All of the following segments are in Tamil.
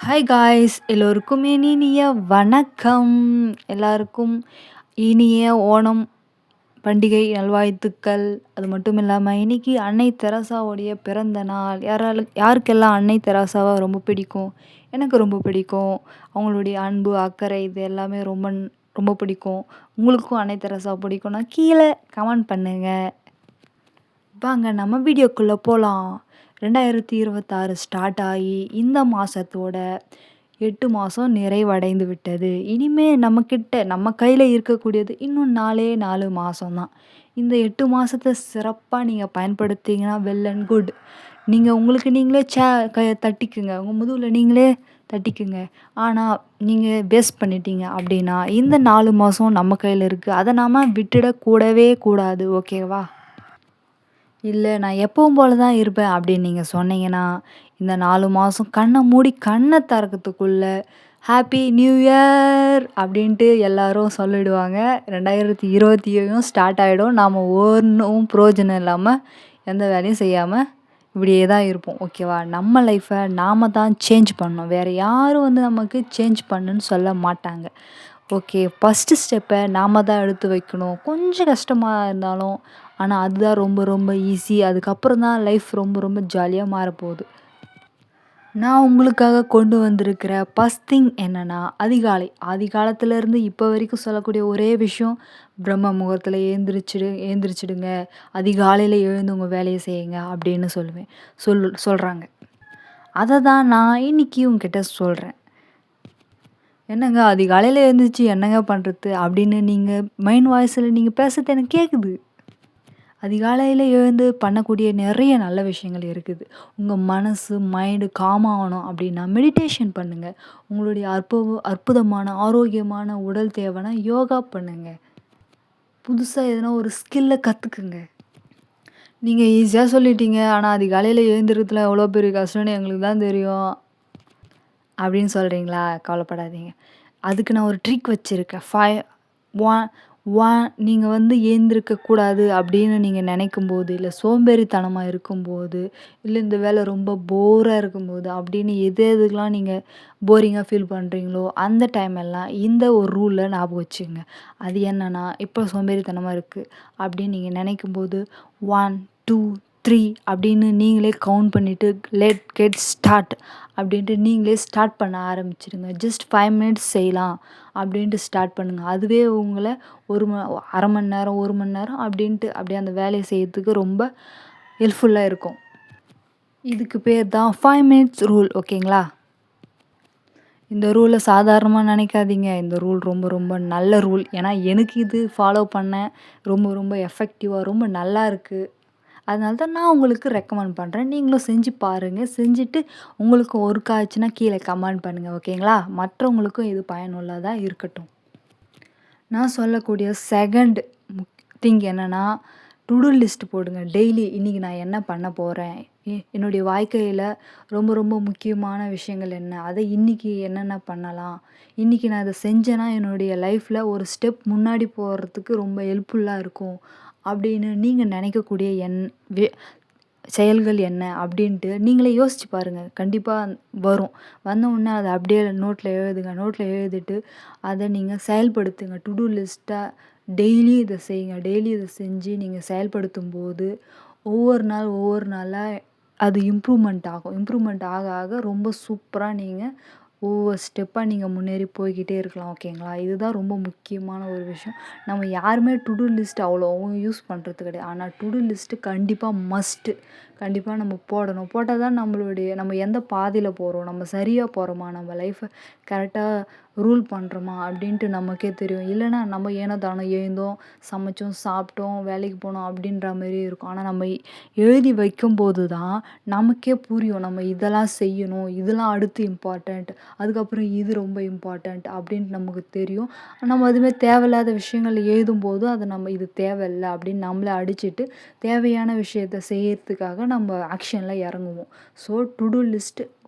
ஹாய் காய்ஸ் எல்லோருக்கும் இனிய வணக்கம். எல்லாருக்கும் இனிய ஓணம் பண்டிகை நல்வாழ்த்துக்கள். அது மட்டும் இல்லாமல் இன்னைக்கு அன்னை தெரசாவுடைய பிறந்த நாள். யாருக்கெல்லாம் அன்னை தெரசாவை ரொம்ப பிடிக்கும்? எனக்கு ரொம்ப பிடிக்கும். அவங்களுடைய அன்பு அக்கறை இது எல்லாமே ரொம்ப ரொம்ப பிடிக்கும். உங்களுக்கும் அன்னை தெரசா பிடிக்கும்னா கீழே கமெண்ட் பண்ணுங்க. வாங்க நம்ம வீடியோக்குள்ளே போகலாம். 2026 ஸ்டார்ட் ஆகி இந்த மாதத்தோட 8 மாதம் நிறைவடைந்து விட்டது. இனிமே நம்ம கையில் இருக்கக்கூடியது இன்னும் 4 மாதம் தான். இந்த 8 மாதத்தை சிறப்பாக நீங்கள் பயன்படுத்திங்கன்னா வெல் அண்ட் குட். நீங்கள் உங்களுக்கு நீங்களே தட்டிக்குங்க. உங்கள் முதுகில் நீங்களே தட்டிக்குங்க. ஆனால் நீங்கள் வேஸ்ட் பண்ணிட்டீங்க அப்படின்னா இந்த 4 மாதம் நம்ம கையில் இருக்குது. அதை நாம் விட்டுடக்கூடவே கூடாது. ஓகேவா? இல்லை நான் எப்பவும் போல தான் இருப்பேன் அப்படின்னு நீங்கள் சொன்னீங்கன்னா, இந்த 4 மாதம் கண்ணை மூடி கண்ணை திறக்கறதுக்குள்ள ஹாப்பி நியூ இயர் அப்படின்ட்டு எல்லாரும் சொல்லிடுவாங்க. 2027ம் ஸ்டார்ட் ஆகிடும். நாம் ஒன்றும் பிரயோஜனம் இல்லாமல் எந்த வேலையும் செய்யாமல் இப்படியே தான் இருப்போம். ஓகேவா? நம்ம லைஃப்பை நாம் தான் சேஞ்ச் பண்ணணும். வேறு யாரும் வந்து நமக்கு சேஞ்ச் பண்ணுன்னு சொல்ல மாட்டாங்க. ஓகே, ஃபஸ்ட்டு ஸ்டெப்பை நாம் தான் எடுத்து வைக்கணும். கொஞ்சம் கஷ்டமாக இருந்தாலும் ஆனால் அதுதான் ரொம்ப ரொம்ப ஈஸி. அதுக்கப்புறம் தான் லைஃப் ரொம்ப ரொம்ப ஜாலியாக மாறப்போகுது. நான் உங்களுக்காக கொண்டு வந்திருக்கிற ஃபஸ்ட் திங் என்னென்னா அதிகாலை. ஆதிகாலத்துலேருந்து இப்போ வரைக்கும் சொல்லக்கூடிய ஒரே விஷயம், பிரம்ம முகூர்த்தத்தில் ஏந்திரிச்சிடுங்க, அதிகாலையில் எழுந்து உங்கள் வேலையை செய்யுங்க அப்படின்னு சொல்லுவேன். சொல்கிறாங்க. அதை தான் நான் இன்னைக்கு உங்ககிட்ட சொல்கிறேன். என்னங்க அதிகாலையில் எழுந்திரிச்சு என்னங்க பண்ணுறது அப்படின்னு நீங்கள் மைண்ட் வாய்ஸில் நீங்கள் பேசுறது எனக்கு கேட்குது. அதிகாலையில் எழுந்து பண்ணக்கூடிய நிறைய நல்ல விஷயங்கள் இருக்குது. உங்கள் மனசு மைண்டு காம் ஆகணும் அப்படின்னா மெடிடேஷன் பண்ணுங்கள். உங்களுடைய அற்புதமான ஆரோக்கியமான உடல் தேவைன்னா யோகா பண்ணுங்கள். புதுசாக எதனா ஒரு ஸ்கில்லை கற்றுக்குங்க. நீங்கள் ஈஸியாக சொல்லிட்டீங்க, ஆனால் அதிகாலையில் எழுந்திருக்கிறதுல எவ்வளோ பெரிய கஷ்டம்னு எங்களுக்கு தான் தெரியும் அப்படின்னு சொல்கிறீங்களா? கவலைப்படாதீங்க. அதுக்கு நான் ஒரு ட்ரிக் வச்சுருக்கேன். 1 நீங்கள் வந்து ஏந்திருக்கக்கூடாது அப்படின்னு நீங்கள் நினைக்கும்போது, இல்லை சோம்பேறித்தனமாக இருக்கும்போது, இல்லை இந்த வேலை ரொம்ப போராக இருக்கும்போது அப்படின்னு எதுக்கெல்லாம் நீங்கள் போரிங்காக ஃபீல் பண்ணுறீங்களோ அந்த டைம் எல்லாம் இந்த ஒரு ரூலை ஞாபகம் வச்சுக்கோங்க. அது என்னென்னா, இப்போ சோம்பேறித்தனமாக இருக்குது அப்படின்னு நீங்கள் நினைக்கும்போது 1, 2, 3 அப்படின்னு நீங்களே கவுண்ட் பண்ணிவிட்டு லெட் கெட் ஸ்டார்ட் அப்படின்ட்டு நீங்களே ஸ்டார்ட் பண்ண ஆரம்பிச்சிடுங்க. ஜஸ்ட் 5 மினிட்ஸ் செய்யலாம் அப்படின்ட்டு ஸ்டார்ட் பண்ணுங்கள். அதுவே உங்களை அரை மணி நேரம் 1 மணி நேரம் அப்படின்ட்டு அப்படியே அந்த வேலையை செய்யறதுக்கு ரொம்ப ஹெல்ப்ஃபுல்லாக இருக்கும். இதுக்கு பேர் தான் 5 மினிட்ஸ் ரூல். ஓகேங்களா? இந்த ரூலை சாதாரணமாக நினைக்காதீங்க. இந்த ரூல் ரொம்ப ரொம்ப நல்ல ரூல். ஏன்னா எனக்கு இது ஃபாலோ பண்ண ரொம்ப ரொம்ப எஃபெக்டிவாக ரொம்ப நல்லா இருக்குது. அதனால தான் நான் உங்களுக்கு ரெக்கமெண்ட் பண்ணுறேன். நீங்களும் செஞ்சு பாருங்கள். செஞ்சுட்டு உங்களுக்கு ஒர்க் ஆச்சுன்னா கீழே கமெண்ட் பண்ணுங்கள். ஓகேங்களா? மற்றவங்களுக்கும் இது பயனுள்ளதாக இருக்கட்டும். நான் சொல்லக்கூடிய செகண்ட் திங் என்னென்னா, டு டூ லிஸ்ட் போடுங்க. டெய்லி இன்றைக்கி நான் என்ன பண்ண போகிறேன், என்னுடைய வாழ்க்கையில் ரொம்ப ரொம்ப முக்கியமான விஷயங்கள் என்ன, அதை இன்றைக்கி என்னென்ன பண்ணலாம், இன்றைக்கி நான் இதை செஞ்சேன்னா என்னுடைய லைஃப்பில் ஒரு ஸ்டெப் முன்னாடி போகிறதுக்கு ரொம்ப ஹெல்ப்ஃபுல்லாக இருக்கும் அப்படின்னு நீங்கள் நினைக்கக்கூடிய செயல்கள் என்ன அப்படின்ட்டு நீங்களே யோசிச்சு பாருங்கள். கண்டிப்பாக வரும். வந்தவுடனே அதை அப்படியே நோட்டில் எழுதுங்க. நோட்டில் எழுதிட்டு அதை நீங்கள் செயல்படுத்துங்க. டு டூ லிஸ்ட்டாக டெய்லி இதை செய்யுங்க. டெய்லி இதை செஞ்சு நீங்கள் செயல்படுத்தும் போது ஒவ்வொரு நாளாக அது இம்ப்ரூவ்மெண்ட் ஆகும். இம்ப்ரூவ்மெண்ட் ஆக ஆக ரொம்ப சூப்பராக நீங்கள் ஒவ்வொரு ஸ்டெப்பாக நீங்கள் முன்னேறி போய்க்கிட்டே இருக்கலாம். ஓகேங்களா? இதுதான் ரொம்ப முக்கியமான ஒரு விஷயம். நம்ம யாருமே டு டூ லிஸ்ட் அவ்வளோவும் யூஸ் பண்ணுறது கிடையாது. ஆனால் டு டூ லிஸ்ட்டு கண்டிப்பாக மஸ்ட்டு. கண்டிப்பாக நம்ம போடணும். போட்டால் தான் நம்ம எந்த பாதையில் போகிறோம், நம்ம சரியாக போகிறோமா, நம்ம லைஃப்பை கரெக்டாக ரூல் பண்ணுறோமா அப்படின்ட்டு நமக்கே தெரியும். இல்லைன்னா நம்ம ஏனோ தானோ எழுந்தோம், சமைச்சோம், சாப்பிட்டோம், வேலைக்கு போனோம் அப்படின்ற மாரி இருக்கும். ஆனால் நம்ம எழுதி வைக்கும்போது தான் நமக்கே புரியும். நம்ம இதெல்லாம் செய்யணும், இதெல்லாம் அடுத்து இம்பார்ட்டண்ட், அதுக்கப்புறம் இது ரொம்ப இம்பார்ட்டண்ட் அப்படின்ட்டு நமக்கு தெரியும். நம்ம அதுமாரி தேவையில்லாத விஷயங்கள் எழுதும்போது அதை நம்ம இது தேவையில்ல அப்படின்னு நம்மளை அடிச்சுட்டு தேவையான விஷயத்த செய்யறதுக்காக நம்ம ஆக்ஷனில் இறங்குவோம். So to do list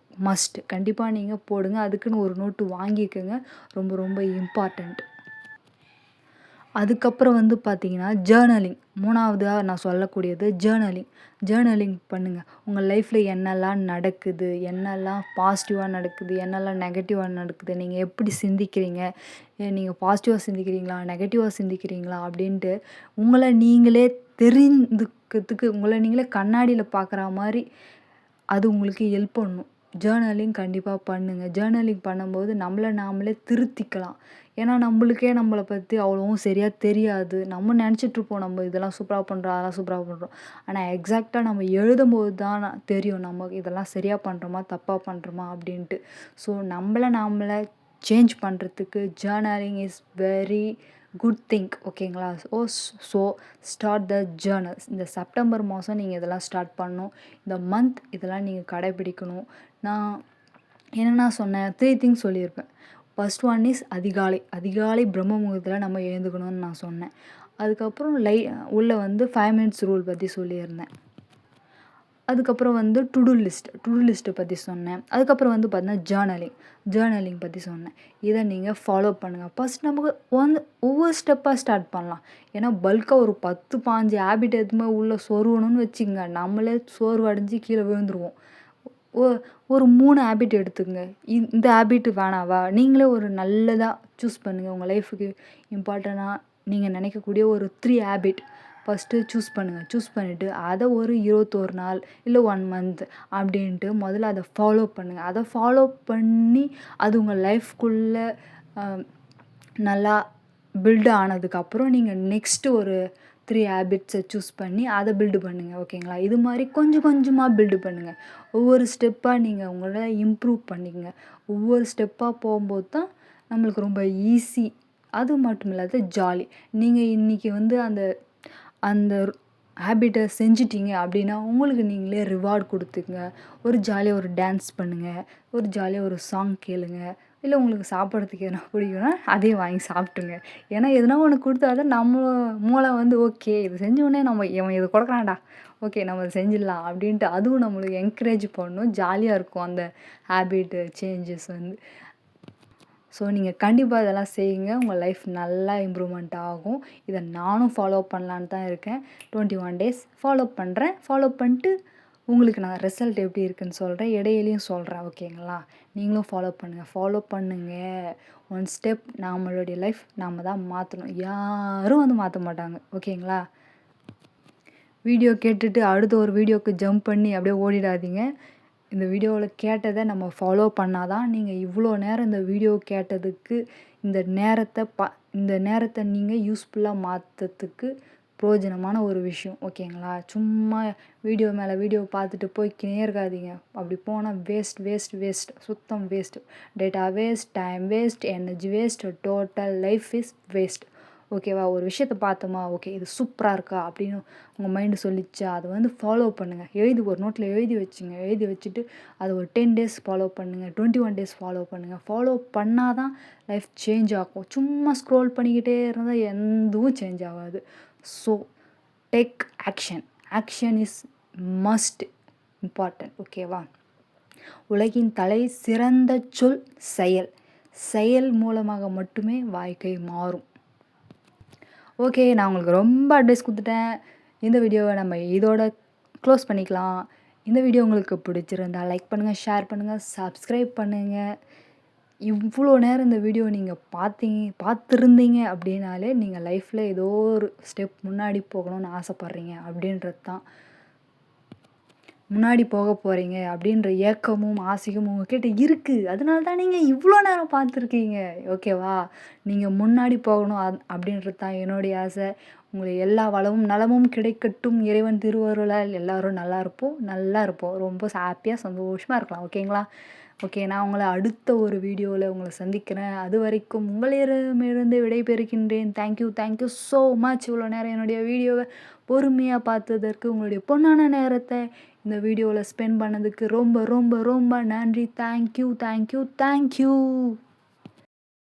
must. கண்டிப்பாக நீங்கள் போடுங்க. அதுக்குன்னு ஒரு நோட்டு வாங்கிக்கோங்க. ரொம்ப ரொம்ப இம்பார்ட்டண்ட். அதுக்கப்புறம் வந்து பார்த்தீங்கன்னா, ஜர்னலிங் 3வதா நான் சொல்லக்கூடியது ஜர்னலிங். ஜர்னலிங் பண்ணுங்க. உங்க லைஃப்ல என்னலாம் நடக்குது? என்னலாம் பாசிட்டிவா நடக்குது? என்னலாம் நெகட்டிவா நடக்குது? நீங்க எப்படி சிந்திக்கிறீங்க? நீங்க பாசிட்டிவா சிந்திக்கிறீங்களா? நெகட்டிவா சிந்திக்கிறீங்களா? அப்படின்ட்டு உங்கள நீங்களே தெரிந்துக்கிறதுக்கு உங்கள நீங்களே கண்ணாடியில பார்க்குற மாரி அது உங்களுக்கு ஹெல்ப் பண்ணும். ஜர்னலிங் கண்டிப்பா பண்ணுங்க. ஜர்னலிங் பண்ணும்போது நம்மள நாமளே திருத்திக்கலாம். ஏன்னா, நம்பளுக்கே நம்மள பத்தி அவ்வளவும் சரியா தெரியாது. நம்ம நெனச்சிட்டுருப்போம், நம்ம இதெல்லாம் சூப்பரா பண்றோம், அதெல்லாம் சூப்பரா பண்றோம். ஆனா, எக்ஸாக்ட்டா நம்ம எழுதும்போது தான் தெரியும். நம்ம இதெல்லாம் சரியா பண்றோமா? தப்பா பண்றோமா? அப்படின்ட்டு. ஸோ, நம்மள நாமள சேஞ்ச் பண்றதுக்கு journaling is very good thing. ஓகேங்களா? So start the journals. இந்த செப்டம்பர் மாதம் நீங்க இதெல்லாம் ஸ்டார்ட் பண்ணணும். இந்த மந்த் இதெல்லாம் நீங்க கடைபிடிக்கணும். நான் என்னென்ன சொன்னேன்? 3 திங்ஸ் சொல்லியிருப்பேன். ஃபர்ஸ்ட் ஒன் இஸ் அதிகாலை. அதிகாலை பிரம்ம முகூர்த்தத்தில நம்ம எழுந்துக்கணும்னு நான் சொன்னேன். அதுக்கப்புறம் உள்ள வந்து 5 மினிட்ஸ் ரூல் பத்தி சொல்லியிருந்தேன். அதுக்கப்புறம் வந்து டு டூ லிஸ்ட்ட பத்தி சொன்னேன். அதுக்கப்புறம் வந்து பார்த்தீங்கன்னா, ஜர்னலிங் பத்தி சொன்னேன். இத நீங்க ஃபாலோ பண்ணுங்க. ஃபர்ஸ்ட் நமக்கு ஒவ்வொரு ஸ்டெப்பா ஸ்டார்ட் பண்ணலாம். ஏன்னா பல்க்கா ஒரு 10, 15 ஹேபிட் எதுவுமே உள்ள சொருகணும்னு வச்சுக்கங்க, நம்மளே சோர்வடைஞ்சு கீழ விழுந்துருவோம். ஒ ஒரு 3 ஹேபிட் எடுத்துக்கங்க. இந்த ஹேபிட் வேணாவா? நீங்களே ஒரு நல்லதா சூஸ் பண்ணுங்க. உங்க லைஃப்‌க்கு இம்பார்ட்டன்ட்டா நீங்க நினைக்கக்கூடிய ஒரு 3 ஹேபிட் ஃபர்ஸ்ட்டு சூஸ் பண்ணுங்க. சூஸ் பண்ணிட்டு அத ஒரு 21 நாள் இல்ல 1 மந்த் அப்படின்ட்டு முதல்ல அத ஃபாலோ பண்ணுங்க. அத ஃபாலோ பண்ணி அது உங்க லைஃப்‌குள்ள அ நல்லா பில்ட் ஆனதுக்கப்புறம் நீங்க நெக்ஸ்ட் ஒரு 3 ஹேபிட்ஸ சூஸ் பண்ணி அத பில்ட் பண்ணுங்க. ஓகேங்களா? இது மாரி கொஞ்சம் கொஞ்சமா பில்ட் பண்ணுங்க. ஒவ்வொரு ஸ்டெப்பா நீங்க உங்கள இம்ப்ரூவ் பண்ணிக்கங்க. ஒவ்வொரு ஸ்டெப்பா போம்போது தான் நம்மளுக்கு ரொம்ப ஈஸி. அது மட்டும் இல்லாத ஜாலி. நீங்க இன்னைக்கு வந்து அந்த அந்த ஹேபிட்ட செஞ்சுட்டீங்க அப்படின்னா, உங்களுக்கு நீங்களே ரிவார்ட் குடுத்துக்கங்க. ஒரு ஜாலியா ஒரு டான்ஸ் பண்ணுங்க. ஒரு ஜாலியா ஒரு சாங் கேளுங்க. இல்ல உங்களுக்கு சாப்பிடறதுக்கு எதுனா பிடிக்கும்னா, அதையும் வாங்கி சாப்பிட்டுருங்க. ஏன்னா, எதுனா ஒண்ணு குடுத்தா தான் நம்ம மூளை வந்து ஓகே இது செஞ்ச உடனே நம்ம இவன் இத குடுக்குறான்டா. ஓகே நம்ம இத செஞ்சிடலாம் அப்படின்ட்டு அதுவும் நம்மளுக்கு என்கரேஜ் பண்ணும். ஜாலியா இருக்கும் அந்த ஹேபிட் சேஞ்சஸ் வந்து. ஸோ, நீங்க கண்டிப்பா இதெல்லாம் செய்யுங்க. உங்க லைஃப் நல்லா இம்ப்ரூவ்மெண்ட் ஆகும். இத நானும் ஃபாலோ பண்ணலான்னு தான் இருக்கேன். 21 டேஸ் ஃபாலோ பண்றேன். ஃபாலோ பண்ணிட்டு உங்களுக்கு நான் ரிசல்ட் எப்படி இருக்குன்னு சொல்றேன். இடையிலயும் சொல்றேன். ஓகேங்களா? நீங்களும் ஃபாலோ பண்ணுங்க. ஃபாலோ பண்ணுங்க. ஒன் ஸ்டெப் நம்மளுடைய லைஃப் நாம தான் மாத்தணும். யாரும் வந்து மாத்த மாட்டாங்க. ஓகேங்களா? வீடியோ கேட்டுட்டு அடுத்த ஒரு வீடியோக்கு ஜம்ப் பண்ணி அப்படியே ஓடிடாதீங்க. இந்த வீடியோவில கேட்டத நம்ம ஃபாலோ பண்ணா தான், நீங்க இவ்வளோ நேரம் இந்த வீடியோ கேட்டதுக்கு, இந்த இந்த நேரத்த நீங்க யூஸ்ஃபுல்லா மாத்ததுக்கு பிரயோஜனமான ஒரு விஷயம். ஓகேங்களா? சும்மா வீடியோ மேல வீடியோ பார்த்துட்டு போய்க்கினே இருக்காதீங்க. அப்படி போனா வேஸ்ட். சுத்தம் waste. Data waste, time waste, energy waste, total life is waste. ஓகேவா? ஒரு விஷயத்த பார்த்தோமா, ஓகே இது சூப்பரா இருக்கா அப்படின்னு உங்க மைண்ட் சொல்லிச்சா, அத வந்து ஃபாலோ பண்ணுங்க. ஒரு நோட்ல எழுதி வச்சுங்க. எழுதி வச்சுட்டு அத ஒரு 10 டேஸ் ஃபாலோ பண்ணுங்க. 21 டேஸ் ஃபாலோ பண்ணுங்க. ஃபாலோ பண்ணா தான் லைஃப் சேஞ்ச் ஆகும். சும்மா ஸ்க்ரோல் பண்ணிக்கிட்டே இருந்தா எதுவும் சேஞ்ச் ஆகாது. So take action. Action is must important. ஓகேவா? உலகின் தலை சிறந்த சொல் செயல். செயல் மூலமாக மட்டுமே வாழ்க்கை மாறும். ஓகே. நான் உங்களுக்கு ரொம்ப அட்வைஸ் குடுத்துட்டேன். இந்த வீடியோவ நம்ம இதோட க்ளோஸ் பண்ணிக்கலாம். இந்த வீடியோ உங்களுக்கு பிடிச்சிருந்தா லைக் பண்ணுங்க, ஷேர் பண்ணுங்க, சப்ஸ்கிரைப் பண்ணுங்க. இவ்ளோ நேரம் இந்த வீடியோ நீங்க பார்த்துருந்தீங்க அப்படின்னாலே, நீங்க லைஃப்ல ஏதோ ஒரு ஸ்டெப் முன்னாடி போகணும்னு ஆசைப்படுறீங்க அப்படின்றது தான். முன்னாடி போக போறீங்க அப்படின்ற ஏக்கமும், ஆசையும் உங்ககிட்ட இருக்கு. அதனால தான் நீங்க இவ்ளோ நேரம் பார்த்துருக்கீங்க. ஓகேவா? நீங்க முன்னாடி போகணும் அப்படின்றது தான் என்னுடைய ஆசை. உங்களுக்கு எல்லா வளமும், நலமும் கிடைக்கட்டும். இறைவன் திருவருளால் எல்லாரும் நல்லா இருப்போம். ரொம்ப ஹேப்பியா, சந்தோஷமா இருக்கலாம். ஓகேங்களா? ஓகே. நான் உங்கள அடுத்த ஒரு வீடியோல உங்கள சந்திக்கிறேன். அதுவரைக்கும் உங்களிடமிருந்து விடைபெறுகின்றேன். Thank you so much. இவ்வளோ நேரம் என்னுடைய வீடியோவ பொறுமையா பார்த்ததற்கு, உங்களுடைய பொன்னான நேரத்த இந்த வீடியோவில் ஸ்பெண்ட் பண்ணதுக்கு ரொம்ப ரொம்ப ரொம்ப நன்றி. தேங்க்யூ.